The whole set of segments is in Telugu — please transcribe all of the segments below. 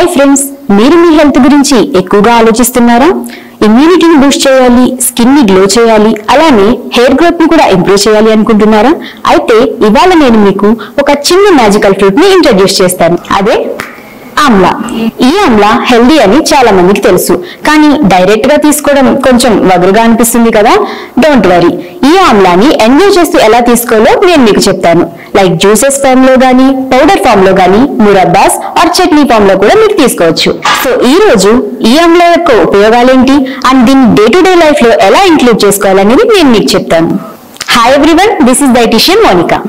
హాయ్ ఫ్రెండ్స్, మీరు మీ హెల్త్ గురించి ఎక్కువగా ఆలోచిస్తున్నారా? ఇమ్యూనిటీని బూస్ట్ చేయాలి, స్కిన్ ని గ్లో చేయాలి, అలానే హెయిర్ గ్రోత్ ని కూడా ఇంప్రూవ్ చేయాలి అనుకుంటున్నారా? అయితే ఇవాళ నేను మీకు ఒక చిన్న మ్యాజికల్ ఫ్రూట్ ని ఇంట్రడ్యూస్ చేస్తాను. అదే ఆమ్లా. ఈ ఆమ్లా హెల్దీ అని చాలా మందికి తెలుసు, కానీ డైరెక్ట్ గా తీసుకోవడం కొంచెం వగరుగా అనిపిస్తుంది కదా. డోంట్ వరీ, ఈ ఆమ్లాని ఎంజాయ్ చేస్తూ ఎలా తీసుకోవాలో నేను మీకు చెప్తాను. లైక్ జ్యూసెస్ ఫామ్ లో గానీ, పౌడర్ ఫామ్ లో గానీ, మురబ్బాస్ ఆర్ చట్నీ ఫామ్ లో కూడా మీరు తీసుకోవచ్చు. సో ఈ రోజు ఈ ఆమ్లా యొక్క ఉపయోగాలేంటి అండ్ దీన్ని డే టు డే లైఫ్ లో ఎలా ఇంక్లూడ్ చేసుకోవాలనేది నేను మీకు చెప్తాను. Hi everyone, this is dietician Monika.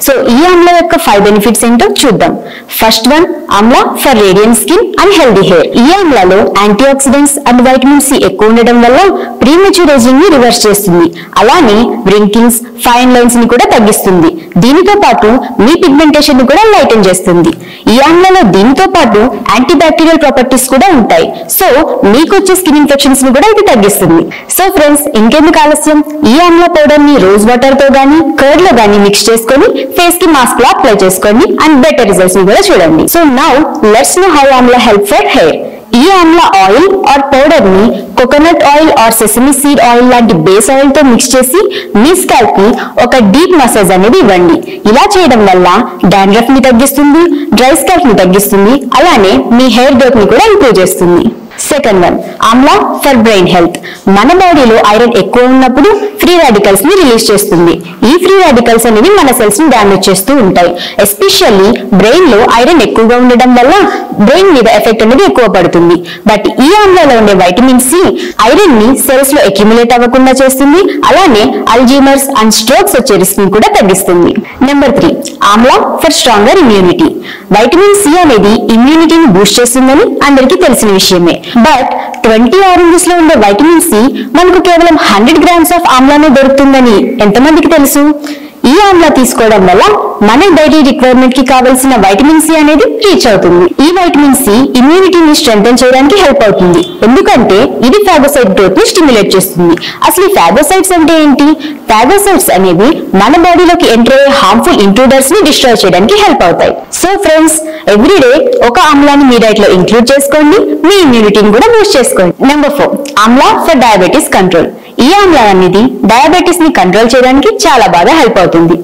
So ఈ ఆమ్లా యొక్క 5 బెనిఫిట్స్ ఏంటో చూద్దాం. First one, amla for radiant skin and healthy hair. ఈ ఆమ్లాలో antioxidants and vitamin C ఎక్కువ ఉండడం వల్ల ప్రీమెచ్యూర్ ఏజింగ్ ని రివర్స్ చేస్తుంది. అలానే వ్రింకిల్స్, ఫైన్ లైన్స్ ని కూడా తగ్గిస్తుంది. దీనితో పాటు మీ పిగ్మెంటేషన్ ని కూడా లైటన్ చేస్తుంది. ఈ ఆమ్లాలో దీనితో పాటు యాంటీ బ్యాక్టీరియల్ ప్రాపర్టీస్ కూడా ఉంటాయి. సో మీకు వచ్చే స్కిన్ ఇన్ఫెక్షన్స్ ని కూడా ఇది తగ్గిస్తుంది. సో ఫ్రెండ్స్, ఇంకెందుకు ఆలస్యం, ఈ ఆమ్లా పౌడర్ ని రోజ్ వాటర్ తో గానీ, కర్డ్ లో గానీ మిక్స్ చేసుకొని ఫేస్ కి మాస్క్ లా అప్లై చేసుకోండి అండ్ బెటర్ రిజల్ట్స్ ని కూడా చూడండి. So now let's know how Amla help for hair. ఈ ఆమ్లా ఆయిల్ ఆర్ పౌడర్ ని coconut oil are sesame seed oil లాంటి బేస్ ఆయిల్ తో మిక్స్ చేసి మీ స్కాల్ప్ కి ఒక డీప్ మసాజ్ అనేది ఇవ్వండి. ఇలా చేయడం వల్ల డాండ్రఫ్ ని తగ్గిస్తుంది, డ్రై స్కాల్ప్ ని తగ్గిస్తుంది, అలానే మీ హెయిర్ గ్రోత్ ని కూడా ఇంప్రూవ్ చేస్తుంది. Second one, amla for brain health. మన బాడీలో ఐరన్ ఎక్కువ ఉన్నప్పుడు ఫ్రీ రాడికల్స్ ని రిలీజ్ చేస్తుంది. ఈ ఫ్రీ రాడికల్స్ అనేవి మన సెల్స్ ని డ్యామేజ్ చేస్తూ ఉంటాయి. ఎస్పెషల్లీ బ్రెయిన్ లో ఐరన్ ఎక్కువగా ఉండడం వల్ల బ్రెయిన్ మీద ఎఫెక్ట్ అనేది ఎక్కువ పడుతుంది. బట్ ఈ ఆమ్లాలో ఉండే వైటమిన్ సి ఐరన్ ని సెల్స్ లో అక్యుములేట్ అవ్వకుండా చేస్తుంది. అలానే అల్జీమర్స్ అండ్ స్ట్రోక్స్ వచ్చే రిస్క్ ని కూడా తగ్గిస్తుంది. Number 3, amla for stronger immunity. Vitamin C అనేది ఇమ్యూనిటీని బూస్ట్ చేస్తుందని అందరికీ తెలిసిన విషయమే. బట్ 20 ఆరెంజెస్ లో ఉండే వైటమిన్ సి మనకు కేవలం 100 గ్రామ్స్ ఆఫ్ ఆమ్లానే దొరుకుతుందని ఎంతమందికి తెలుసు? ఈ ఆమ్లా తీసుకోవడం వల్ల మన డైలీ రిక్వైర్మెంట్ కి కావాల్సిన వైటమిన్ సి అనేది రీచ్ అవుతుంది. ఈ వైటమిన్ సి ఇమ్యూనిటీని స్ట్రెంథెన్ చేయడానికి హెల్ప్ అవుతుంది, ఎందుకంటే ఇది ఫాగోసైట్ గ్రోత్ ని స్టిమ్యులేట్ చేస్తుంది. అసలు ఫాగోసైట్స్ అంటే ఏంటి? ఫాగోసైట్స్ అనేవి మన బాడీలోకి ఎంటర్ అయ్యే హార్మ్ఫుల్ ఇంట్రూడర్స్ ని డిస్ట్రాయ్ చేయడానికి హెల్ప్ అవుతాయి. సో ఫ్రెండ్స్, ఎవ్రీడే ఒక ఆమ్లాని మీ డైట్ లో ఇంక్లూడ్ చేసుకోండి, మీ ఇమ్యూనిటీని కూడా బూస్ట్ చేసుకోండి. Number 4, Amla for diabetes control. ఈ ఆమ్లా అనేది డయాబెటీస్ ని కంట్రోల్ చేయడానికి చాలా బాగా హెల్ప్ అవుతుంది.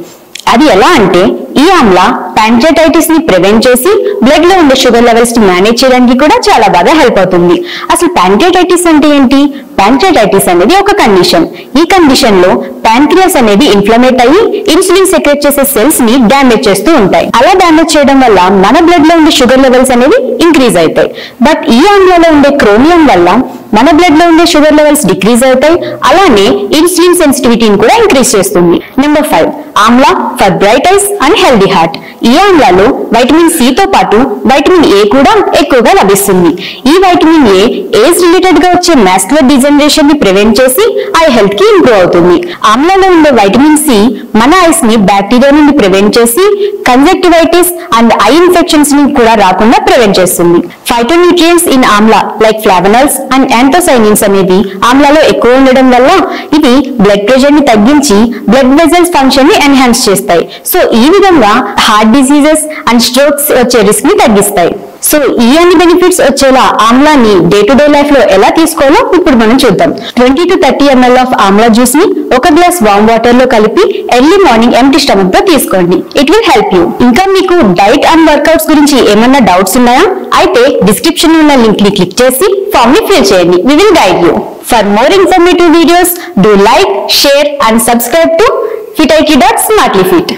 అది ఎలా అంటే, ఈ ఆమ్లా ప్యాంక్రియాటైటిస్ ని ప్రివెంట్ చేసి బ్లడ్ లో ఉండే షుగర్ లెవెల్స్ ని మేనేజ్ చేయడానికి కూడా చాలా బాగా హెల్ప్ అవుతుంది. అసలు ప్యాంక్రియాటైటిస్ అంటే ఏంటి? ప్యాంక్రియాటైటిస్ అనేది ఒక కండిషన్. ఈ కండిషన్ లో ప్యాంక్రియాస్ అనేది ఇన్ఫ్లమేట్ అయ్యి ఇన్సులిన్ సెక్రెట్ చేసే సెల్స్ ని డ్యామేజ్ చేస్తూ ఉంటాయి. అలా డ్యామేజ్ చేయడం వల్ల మన బ్లడ్ లో ఉండే షుగర్ లెవెల్స్ అనేవి ఇంక్రీజ్ అవుతాయి. బట్ ఈ ఆమ్లాలో ఉండే క్రోమియం వల్ల మన బ్లడ్ లో ఉండే షుగర్ లెవెల్స్ డిక్రీజ్ అవుతాయి. అలానే ఇన్సులిన్ సెన్సిటివిటీని కూడా ఇంక్రీజ్ చేస్తుంది. Number 5, Amla for bright ice and healthy heart. ఈ ఆమ్లాలో వైటమిన్ సి తో పాటు వైటమిన్ ఏ కూడా ఎక్కువగా లభిస్తుంది. ఈ వైటమిన్ ఏ ఏజ్ రిలేటెడ్ గా వచ్చే మాస్కులర్ డిజనరేషన్ ని ప్రివెంట్ చేసి ఐ హెల్త్ కి ఇంప్రూవ్ అవుతుంది. ఆమ్లాలో ఉండే వైటమిన్ సి మన ఐస్ ని బ్యాక్టీరియా నుండి ప్రివెంట్ చేసి కంజక్టివైటిస్ అండ్ ఐ ఇన్ఫెక్షన్స్ ని కూడా రాకుండా ప్రివెంట్ చేస్తుంది. Phytonutrients in amla like flavanols and anthocyanins అనేవి ఆమ్లాలో ఎక్కువ ఉండడం వల్ల ఇవి బ్లడ్ ప్రెషర్ ని తగ్గించి బ్లడ్ వెజల్స్ ఫంక్షన్ ని ఎన్హాన్స్ చేస్తాయి. సో ఈ విధంగా హార్ట్ డిసీజెస్ అండ్ స్ట్రోక్స్ వచ్చే రిస్క్ ని తగ్గిస్తాయి. సో ఈ అన్ని బెనిఫిట్స్ వచ్చేలా ఆమ్లాని డే టు డే లైఫ్ లో ఎలా తీసుకోవాలో ఇప్పుడు మనం చూద్దాం. 20 to 30 ml of Amla juice ని ఒక గ్లాస్ వామ్ వాటర్ లో కలిపి ఎర్లీ మార్నింగ్ ఎంప్టీ స్టమక్ తో తీసుకోండి. It will help you. ఇంకా మీకు డైట్ అండ్ వర్కౌట్స్ గురించి ఏమన్నా డౌట్స్ ఉన్నాయా? అయితే డిస్క్రిప్షన్ లో ఉన్న లింక్ ని క్లిక్ చేసి ఫామ్ ని ఫిల్ చేయండి. We will guide you. For more informative videos, do like, share and subscribe to fitIQ.smartlyfit.